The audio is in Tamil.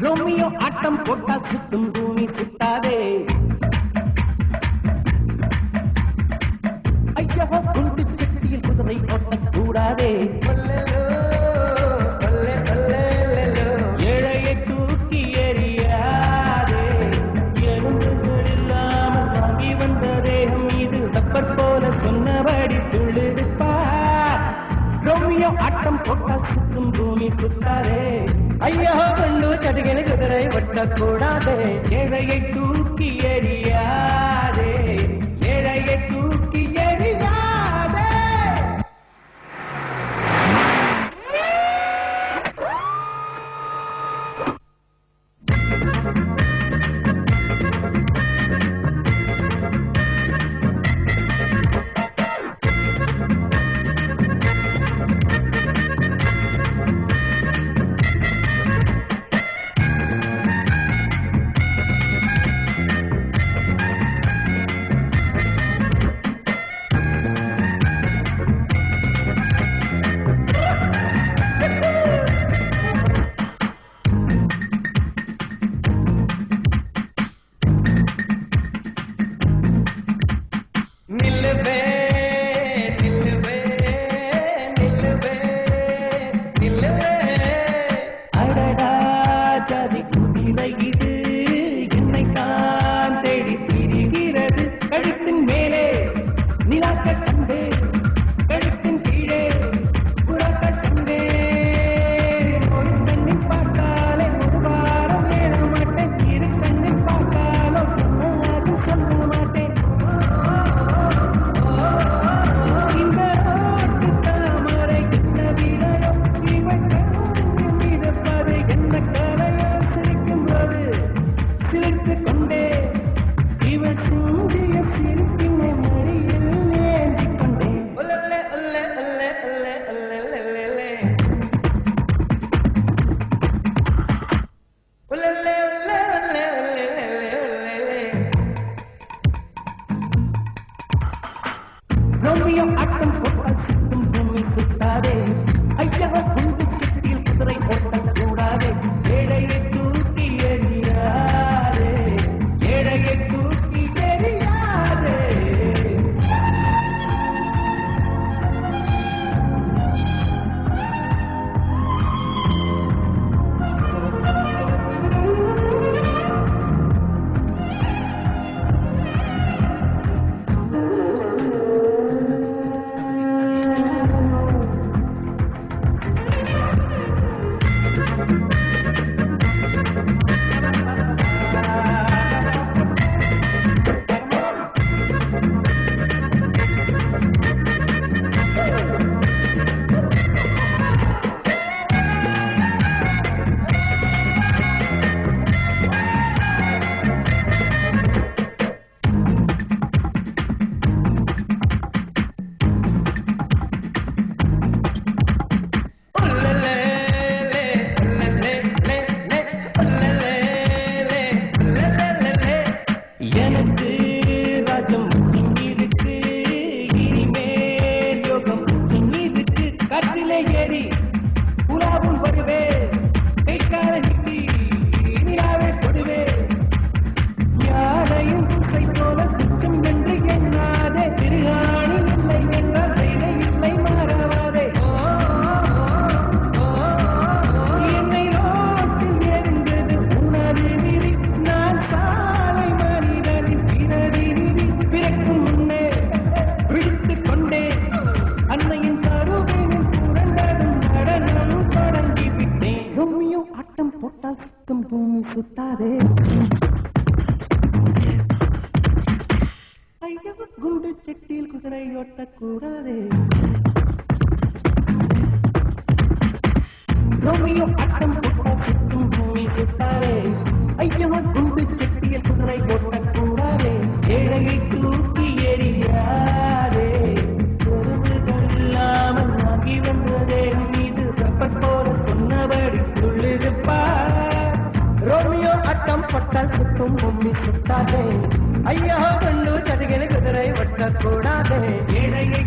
ரோமியோ ஆட்டம் போட்டா சுத்தும் பூமி சுத்தாதே. ஐயோ குண்டு சட்டியில் குதிரை ஓட்டக்கூடாதே. ஏழையை தூக்கி எறியாதே. எறும்புகள் இல்லாமல் வாங்கி வந்த தேகம் இது தப்பர் போல சொன்னபடி துள்ளிருப்பா. ரோமியோ ஆட்டம் போட்டா சுத்தும் பூமி சுத்தாதே. ஐயோ கண்ணு சடுகின குதிரை ஒட்டக்கூடாதே. ஏழையை தூக்கி எறியாதே. ஏழையை தூக்கி எறியாதே. ரோமியோ ஆட்டம் போட்டால் சுத்தும் பூமி சுத்தாதே. ஐயா குண்டு சட்டியில் குதிரை ஓட்டக்கூடாதே. ஏழையை தூக்கி எறியாதே. ஏழையை தூக்கி எறியாதே. பூமி சுத்தாதே. ஐயா குண்டு சட்டியில் குதிரை ஓட்டக்கூடாதே. ரோமியோ ஆட்டம் போட்டால் சுத்தும் பூமி சுத்தாதே. ஐயா குண்டு சட்டியில் குதிரை ஓட்டக்கூடாதே. ஏழையை தூக்கி எறியாதே. பொறுப்புகள் இல்லாமல் வாங்கி வந்ததே மீது தப்ப போல சொன்னபடி துள்ளிருப்பார். ரோமியோ அட்டம் பொட்டால் சுத்தும் கும்மி சுத்தாதே ஐயோ குண்டு சதிகளை குதிரை ஒட்டக்கூடாதே ஏழையை